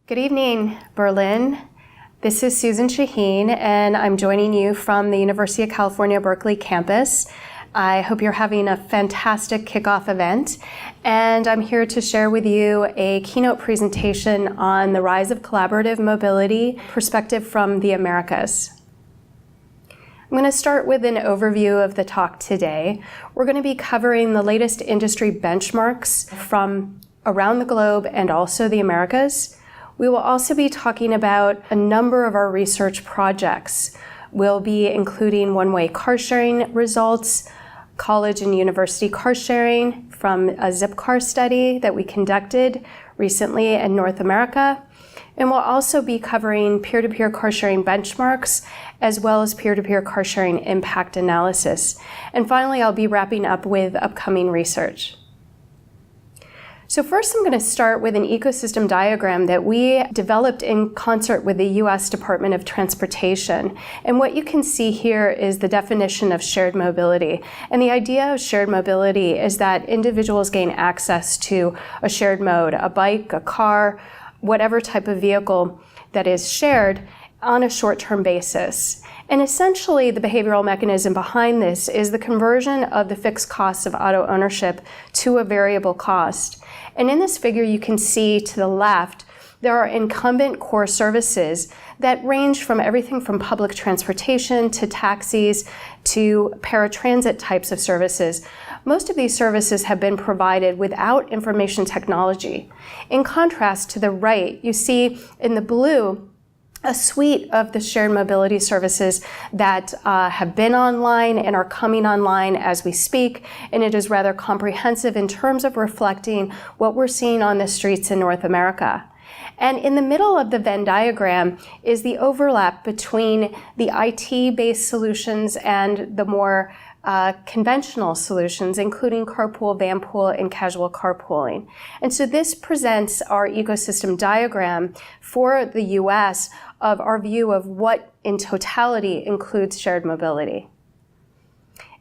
Good evening, Berlin. This is Susan Shaheen, and I'm joining you from the University of California, Berkeley campus. I hope you're having a fantastic kickoff event, and I'm here to share with you a keynote presentation on the rise of collaborative mobility perspective from the Americas. I'm going to start with an overview of the talk today. We're going to be covering the latest industry benchmarks from around the globe and also the Americas. We will also be talking about a number of our research projects. We'll be including one-way car sharing results, college and university car sharing from a Zipcar study that we conducted recently in North America. And we'll also be covering peer-to-peer car sharing benchmarks as well as peer-to-peer car sharing impact analysis. And finally, I'll be wrapping up with upcoming research. So first, I'm going to start with an ecosystem diagram that we developed in concert with the U.S. Department of Transportation. And what you can see here is the definition of shared mobility. And the idea of shared mobility is that individuals gain access to a shared mode, a bike, a car, whatever type of vehicle that is shared on a short-term basis. And essentially, the behavioral mechanism behind this is the conversion of the fixed costs of auto ownership to a variable cost. And in this figure, you can see to the left, there are incumbent core services that range from everything from public transportation to taxis to paratransit types of services. Most of these services have been provided without information technology. In contrast, to the right, you see in the blue a suite of the shared mobility services that have been online and are coming online as we speak, and it is rather comprehensive in terms of reflecting what we're seeing on the streets in North America. And in the middle of the Venn diagram is the overlap between the IT-based solutions and the more conventional solutions, including carpool, vanpool, and casual carpooling. And so this presents our ecosystem diagram for the U.S. of our view of what in totality includes shared mobility.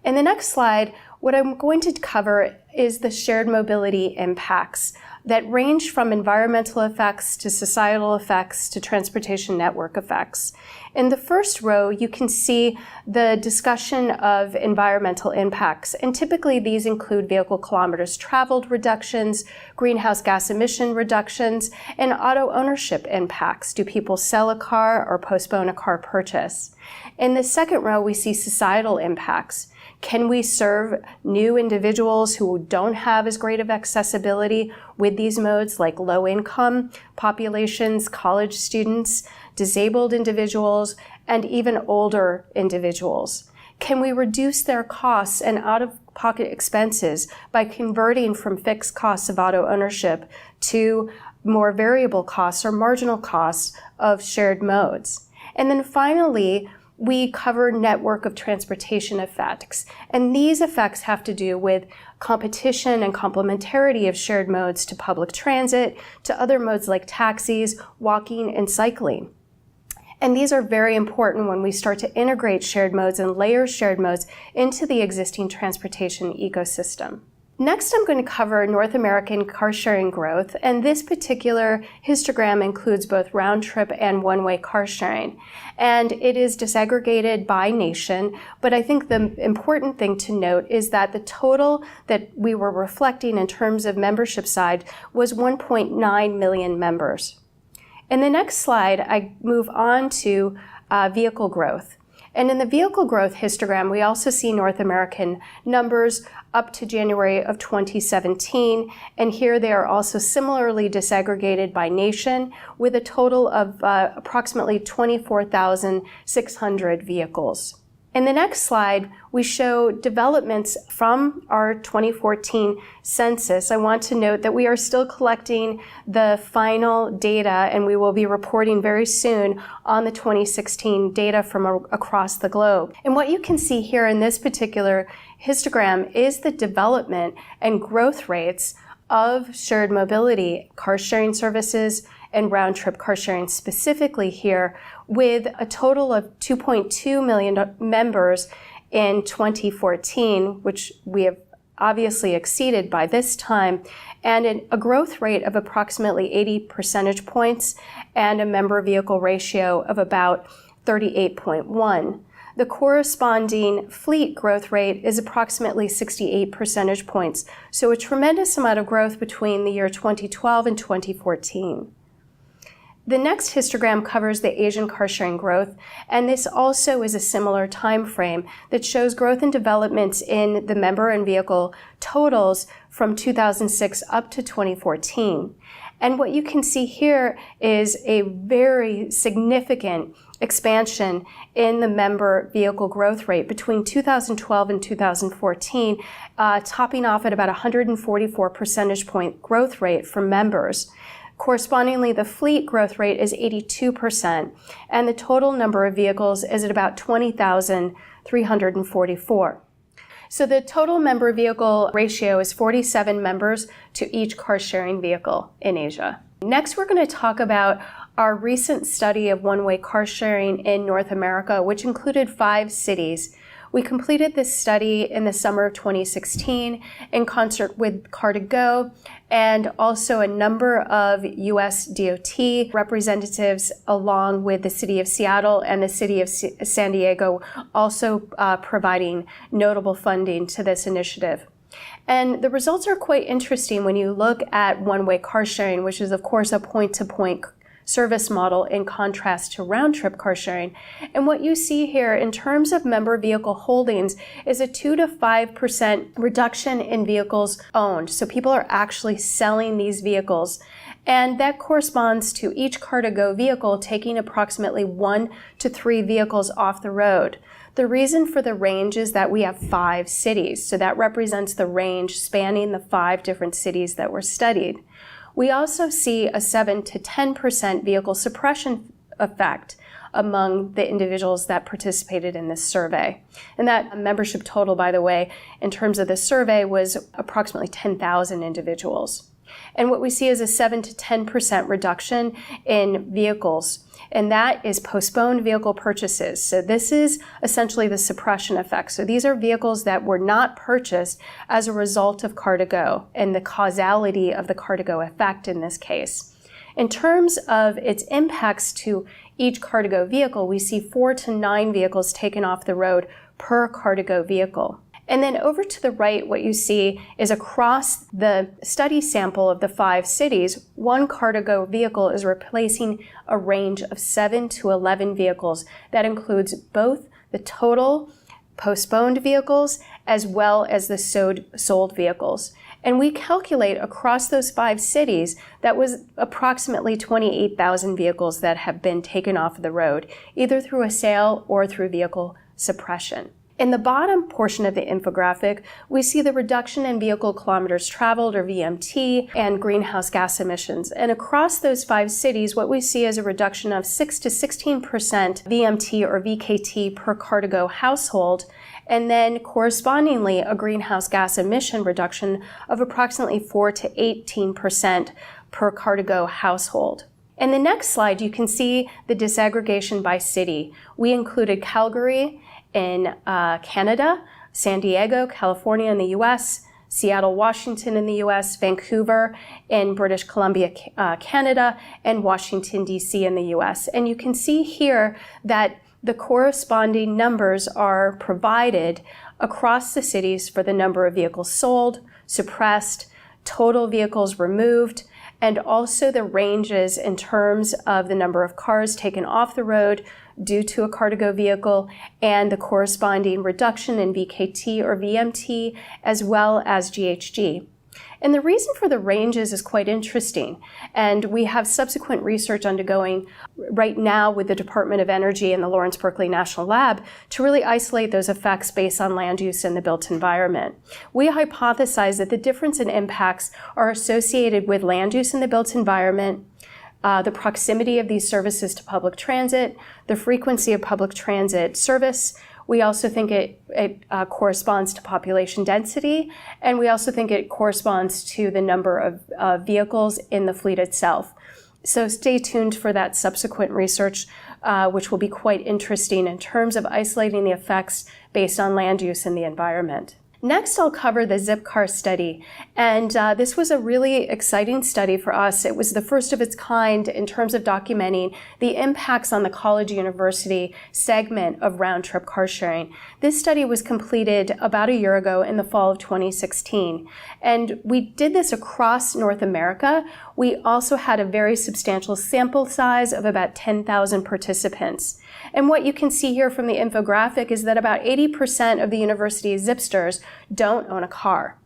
In the next slide, what I'm going to cover is the shared mobility impacts that range from environmental effects to societal effects to transportation network effects. In the first row, you can see the discussion of environmental impacts, and typically these include vehicle kilometers traveled reductions, greenhouse gas emission reductions, and auto ownership impacts. Do people sell a car or postpone a car purchase? In the second row, we see societal impacts. Can we serve new individuals who don't have as great of accessibility with these modes, like low-income populations, college students, disabled individuals, and even older individuals? Can we reduce their costs and out-of-pocket expenses by converting from fixed costs of auto ownership to more variable costs or marginal costs of shared modes? And then finally, we cover network of transportation effects. And these effects have to do with competition and complementarity of shared modes to public transit, to other modes like taxis, walking, and cycling. And these are very important when we start to integrate shared modes and layer shared modes into the existing transportation ecosystem. Next, I'm going to cover North American car sharing growth, and this particular histogram includes both round-trip and one-way car sharing. And it is disaggregated by nation, but I think the important thing to note is that the total that we were reflecting in terms of membership side was 1.9 million members. In the next slide, I move on to vehicle growth. And in the vehicle growth histogram, we also see North American numbers up to January of 2017. And here they are also similarly disaggregated by nation with a total of approximately 24,600 vehicles. In the next slide, we show developments from our 2014 census. I want to note that we are still collecting the final data, and we will be reporting very soon on the 2016 data from across the globe. And what you can see here in this particular histogram is the development and growth rates of shared mobility, car sharing services, and round-trip car sharing specifically here, with a total of 2.2 million members in 2014, which we have obviously exceeded by this time, and a growth rate of approximately 80 percentage points and a member vehicle ratio of about 38.1. The corresponding fleet growth rate is approximately 68 percentage points, so a tremendous amount of growth between the year 2012 and 2014. The next histogram covers the Asian car sharing growth, and this also is a similar time frame that shows growth and developments in the member and vehicle totals from 2006 up to 2014. And what you can see here is a very significant expansion in the member vehicle growth rate between 2012 and 2014, topping off at about 144 percentage point growth rate for members. Correspondingly, the fleet growth rate is 82%, and the total number of vehicles is at about 20,344. So the total member vehicle ratio is 47 members to each car-sharing vehicle in Asia. Next, we're going to talk about our recent study of one-way car sharing in North America, which included 5 cities. We completed this study in the summer of 2016 in concert with Car2Go and also a number of US DOT representatives, along with the City of Seattle and the City of San Diego, also providing notable funding to this initiative. And the results are quite interesting when you look at one-way car sharing, which is of course a point-to-point service model in contrast to round-trip car sharing. And what you see here in terms of member vehicle holdings is a 2 to 5% reduction in vehicles owned. So people are actually selling these vehicles. And that corresponds to each Car2Go vehicle taking approximately 1 to 3 vehicles off the road. The reason for the range is that we have 5 cities. So that represents the range spanning the 5 different cities that were studied. We also see a 7 to 10% vehicle suppression effect among the individuals that participated in this survey. And that membership total, by the way, in terms of the survey was approximately 10,000 individuals. And what we see is a 7 to 10% reduction in vehicles, and that is postponed vehicle purchases. So this is essentially the suppression effect. So these are vehicles that were not purchased as a result of Car2Go and the causality of the Car2Go effect in this case. In terms of its impacts to each Car2Go vehicle, we see 4 to 9 vehicles taken off the road per Car2Go vehicle. And then over to the right, what you see is across the study sample of the 5 cities, one Car2Go vehicle is replacing a range of 7 to 11 vehicles. That includes both the total postponed vehicles as well as the sold vehicles. And we calculate across those 5 cities, that was approximately 28,000 vehicles that have been taken off the road, either through a sale or through vehicle suppression. In the bottom portion of the infographic, we see the reduction in vehicle kilometers traveled, or VMT, and greenhouse gas emissions. And across those 5 cities, what we see is a reduction of 6 to 16% VMT or VKT per Car2Go household, and then correspondingly a greenhouse gas emission reduction of approximately 4 to 18% per Car2Go household. In the next slide, you can see the disaggregation by city. We included Calgary in Canada, San Diego, California in the US, Seattle, Washington in the US, Vancouver in British Columbia, Canada, and Washington, D.C. in the US. And you can see here that the corresponding numbers are provided across the cities for the number of vehicles sold, suppressed, total vehicles removed, and also the ranges in terms of the number of cars taken off the road due to a Car2Go vehicle and the corresponding reduction in VKT or VMT as well as GHG. And the reason for the ranges is quite interesting, and we have subsequent research undergoing right now with the Department of Energy and the Lawrence Berkeley National Lab to really isolate those effects based on land use in the built environment. We hypothesize that the difference in impacts are associated with land use in the built environment, the proximity of these services to public transit, the frequency of public transit service. We also think it corresponds to population density, and we also think it corresponds to the number of vehicles in the fleet itself. So stay tuned for that subsequent research, which will be quite interesting in terms of isolating the effects based on land use in the environment. Next, I'll cover the Zipcar study, and this was a really exciting study for us. It was the first of its kind in terms of documenting the impacts on the college-university segment of round-trip car sharing. This study was completed about a year ago in the fall of 2016, and we did this across North America. We also had a very substantial sample size of about 10,000 participants. And what you can see here from the infographic is that about 80% of the university Zipsters don't own a car.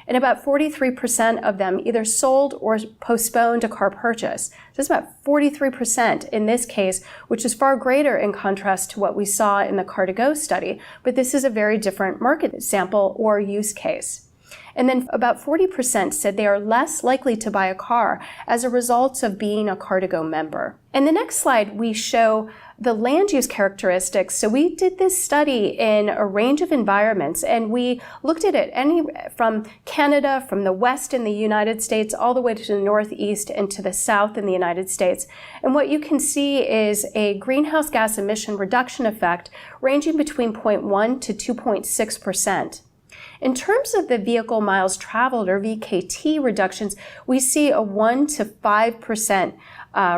And about 43% of them either sold or postponed a car purchase. So it's about 43% in this case, which is far greater in contrast to what we saw in the Car2Go study. But this is a very different market sample or use case. And then about 40% said they are less likely to buy a car as a result of being a Car2Go member. In the next slide, we show the land use characteristics. So we did this study in a range of environments, and we looked at it from Canada, from the west in the United States, all the way to the northeast and to the south in the United States. And what you can see is a greenhouse gas emission reduction effect ranging between 0.1 to 2.6%. In terms of the vehicle miles traveled, or VKT reductions, we see a 1 to 5%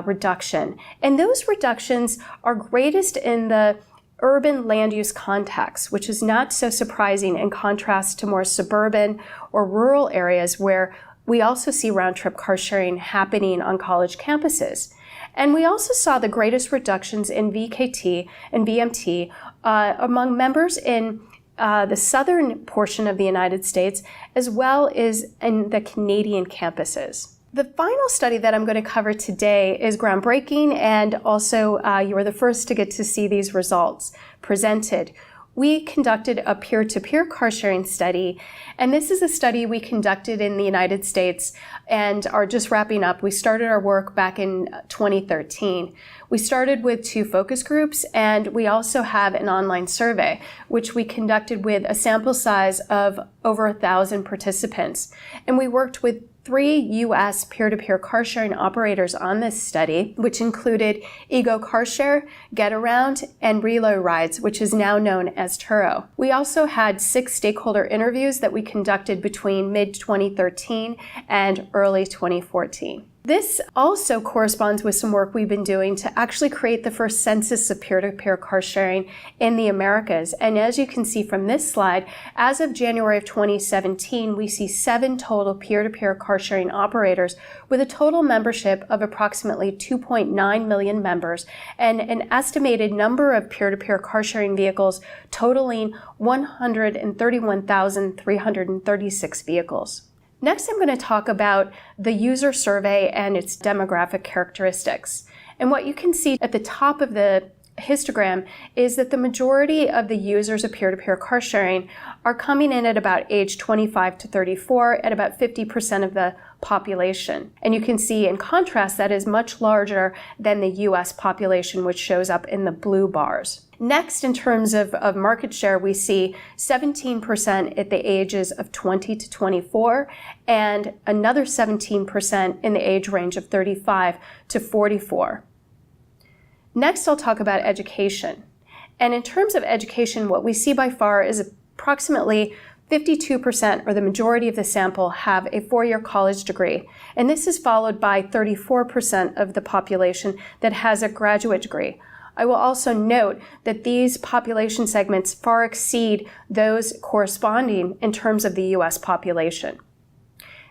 reduction. And those reductions are greatest in the urban land use context, which is not so surprising in contrast to more suburban or rural areas where we also see round-trip car sharing happening on college campuses. And we also saw the greatest reductions in VKT and VMT among members in the southern portion of the United States, as well as in the Canadian campuses. The final study that I'm going to cover today is groundbreaking, and also you are the first to get to see these results presented. We conducted a peer-to-peer car sharing study, and this is a study we conducted in the United States and are just wrapping up. We started our work back in 2013. We started with 2 focus groups, and we also have an online survey, which we conducted with a sample size of over 1,000 participants. And we worked with 3 U.S. peer-to-peer car sharing operators on this study, which included Ego Carshare, Getaround, and Relo Rides, which is now known as Turo. We also had 6 stakeholder interviews that we conducted between mid-2013 and early 2014. This also corresponds with some work we've been doing to actually create the first census of peer-to-peer car sharing in the Americas. And as you can see from this slide, as of January of 2017, we see 7 total peer-to-peer car sharing operators with a total membership of approximately 2.9 million members and an estimated number of peer-to-peer car sharing vehicles totaling 131,336 vehicles. Next, I'm going to talk about the user survey and its demographic characteristics. And what you can see at the top of the histogram is that the majority of the users of peer-to-peer car sharing are coming in at about age 25 to 34 at about 50% of the population. And you can see in contrast that is much larger than the US population, which shows up in the blue bars. Next, in terms of market share, we see 17% at the ages of 20 to 24 and another 17% in the age range of 35 to 44. Next, I'll talk about education. And in terms of education, what we see by far is approximately 52%, or the majority of the sample, have a 4-year college degree. And this is followed by 34% of the population that has a graduate degree. I will also note that these population segments far exceed those corresponding in terms of the US population.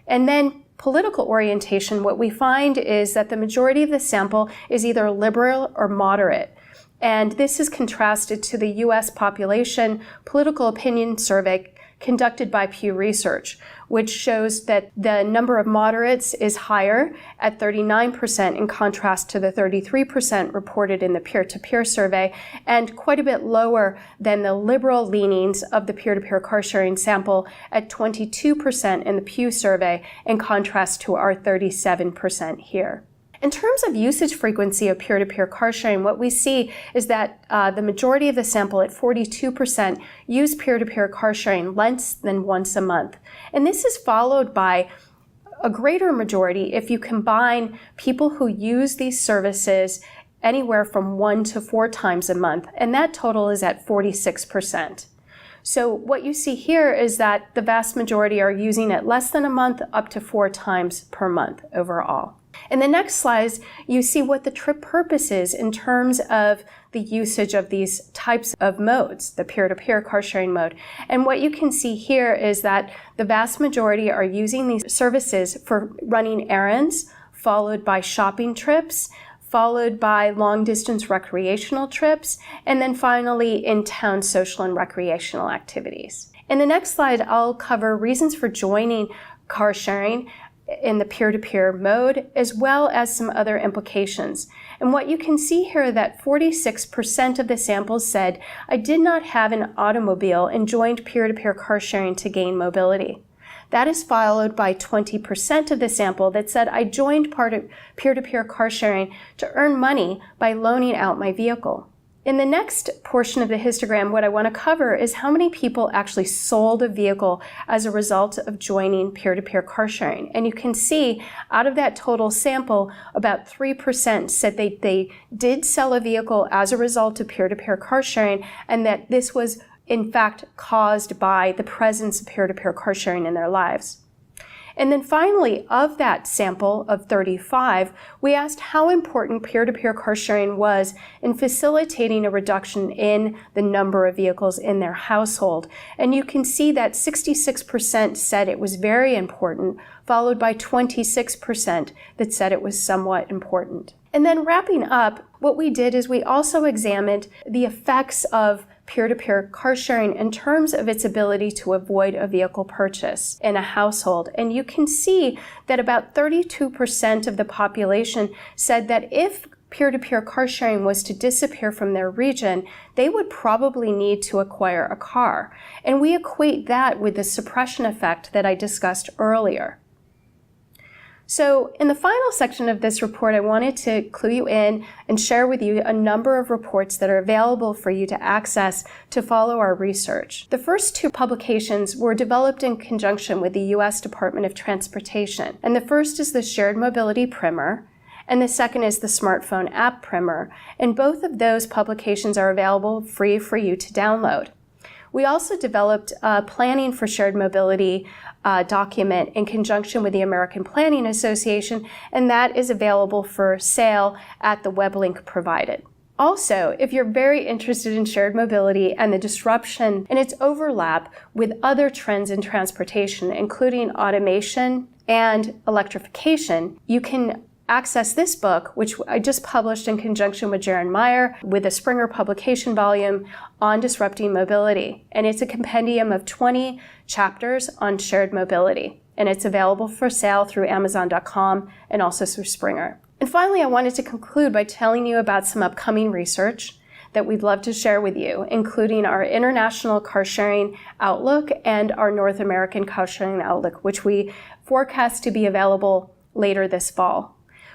And then political orientation, what we find is that the majority of the sample is either liberal or moderate. And this is contrasted to the US population political opinion survey conducted by Pew Research, which shows that the number of moderates is higher at 39% in contrast to the 33% reported in the peer-to-peer survey, and quite a bit lower than the liberal leanings of the peer-to-peer car sharing sample at 22% in the Pew survey, in contrast to our 37% here. In terms of usage frequency of peer-to-peer car sharing, what we see is that the majority of the sample at 42% use peer-to-peer car sharing less than once a month. And this is followed by a greater majority if you combine people who use these services anywhere from 1 to 4 times a month, and that total is at 46%. So what you see here is that the vast majority are using it less than a month, up to 4 times per month overall. In the next slides, you see what the trip purpose is in terms of the usage of these types of modes, the peer-to-peer car sharing mode. And what you can see here is that the vast majority are using these services for running errands, followed by shopping trips, followed by long-distance recreational trips, and then finally in-town social and recreational activities. In the next slide, I'll cover reasons for joining car sharing in the peer-to-peer mode, as well as some other implications. And what you can see here that 46% of the samples said, I did not have an automobile and joined peer-to-peer car sharing to gain mobility. That is followed by 20% of the sample that said, I joined peer-to-peer car sharing to earn money by loaning out my vehicle. In the next portion of the histogram, what I want to cover is how many people actually sold a vehicle as a result of joining peer-to-peer car sharing. And you can see out of that total sample, about 3% said they did sell a vehicle as a result of peer-to-peer car sharing, and that this was in fact caused by the presence of peer-to-peer car sharing in their lives. And then finally, of that sample of 35, we asked how important peer-to-peer car sharing was in facilitating a reduction in the number of vehicles in their household. And you can see that 66% said it was very important, followed by 26% that said it was somewhat important. And then wrapping up, what we did is we also examined the effects of peer-to-peer car sharing in terms of its ability to avoid a vehicle purchase in a household. And you can see that about 32% of the population said that if peer-to-peer car sharing was to disappear from their region, they would probably need to acquire a car. And we equate that with the suppression effect that I discussed earlier. So in the final section of this report, I wanted to clue you in and share with you a number of reports that are available for you to access to follow our research. The first 2 publications were developed in conjunction with the U.S. Department of Transportation. And the first is the Shared Mobility Primer, and the second is the Smartphone App Primer. And both of those publications are available free for you to download. We also developed a Planning for Shared Mobility document in conjunction with the American Planning Association, and that is available for sale at the web link provided. Also, if you're very interested in shared mobility and the disruption and its overlap with other trends in transportation, including automation and electrification, you can access this book, which I just published in conjunction with Jaron Meyer with a Springer publication volume on disrupting mobility. And it's a compendium of 20 chapters on shared mobility. And it's available for sale through Amazon.com and also through Springer. And finally, I wanted to conclude by telling you about some upcoming research that we'd love to share with you, including our International Car Sharing Outlook and our North American Car Sharing Outlook, which we forecast to be available later this fall.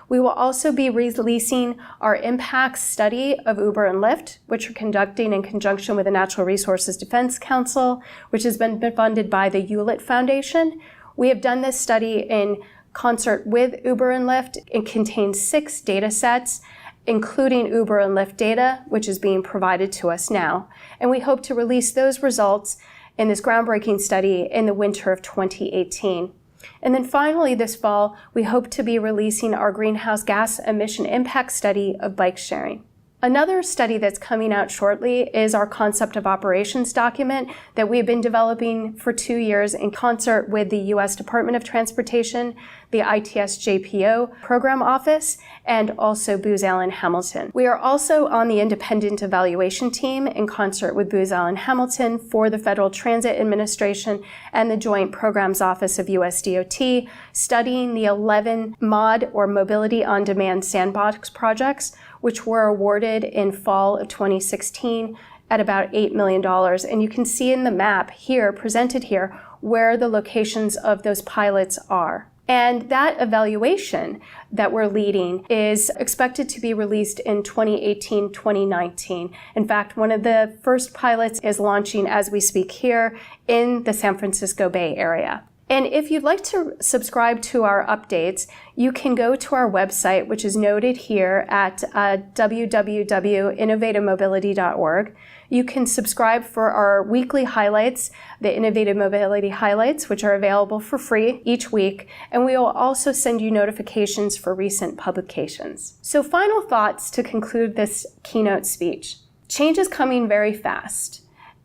We will also be releasing our impact study of Uber and Lyft, which we're conducting in conjunction with the Natural Resources Defense Council, which has been funded by the Hewlett Foundation. We have done this study in concert with Uber and Lyft. It contains 6 data sets, including Uber and Lyft data, which is being provided to us now. And we hope to release those results in this groundbreaking study in the winter of 2018. And then finally, this fall, we hope to be releasing our greenhouse gas emission impact study of bike sharing. Another study that's coming out shortly is our concept of operations document that we've been developing for 2 years in concert with the U.S. Department of Transportation, the ITS JPO Program Office, and also Booz Allen Hamilton. We are also on the independent evaluation team in concert with Booz Allen Hamilton for the Federal Transit Administration and the Joint Programs Office of USDOT, studying the 11 MOD or Mobility on Demand Sandbox projects, which were awarded in fall of 2016 at about $8 million. And you can see in the map here, presented here, where the locations of those pilots are. And that evaluation that we're leading is expected to be released in 2018-2019. In fact, one of the first pilots is launching as we speak here in the San Francisco Bay Area. And if you'd like to subscribe to our updates, you can go to our website, which is noted here at www.innovativemobility.org. You can subscribe for our weekly highlights, the Innovative Mobility Highlights, which are available for free each week, and we will also send you notifications for recent publications. So final thoughts to conclude this keynote speech. Change is coming very fast.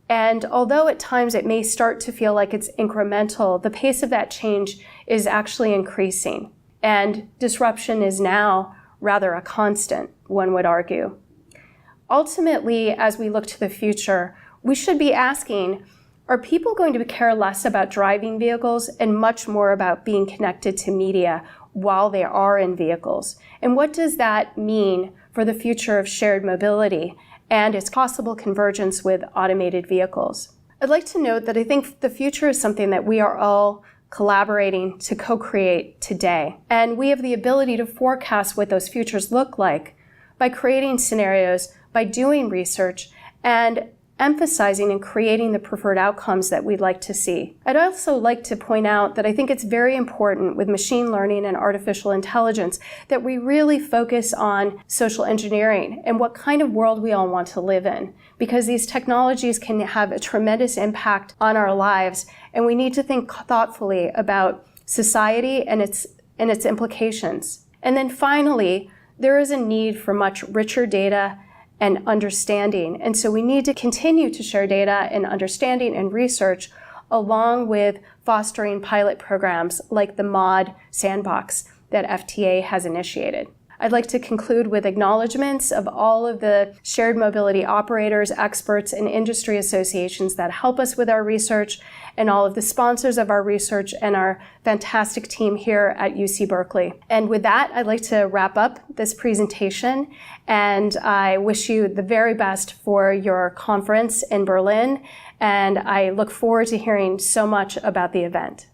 And although at times it may start to feel like it's incremental, the pace of that change is actually increasing. And disruption is now rather a constant, one would argue. Ultimately, as we look to the future, we should be asking, are people going to care less about driving vehicles and much more about being connected to media while they are in vehicles? And what does that mean for the future of shared mobility and its possible convergence with automated vehicles? I'd like to note that I think the future is something that we are all collaborating to co-create today. And we have the ability to forecast what those futures look like by creating scenarios, by doing research, and emphasizing and creating the preferred outcomes that we'd like to see. I'd also like to point out that I think it's very important with machine learning and artificial intelligence that we really focus on social engineering and what kind of world we all want to live in, because these technologies can have a tremendous impact on our lives, and we need to think thoughtfully about society and its implications. And then finally, there is a need for much richer data and understanding. And so we need to continue to share data and understanding and research along with fostering pilot programs like the MOD Sandbox that FTA has initiated. I'd like to conclude with acknowledgments of all of the shared mobility operators, experts, and industry associations that help us with our research, and all of the sponsors of our research and our fantastic team here at UC Berkeley. And with that, I'd like to wrap up this presentation, and I wish you the very best for your conference in Berlin, and I look forward to hearing so much about the event.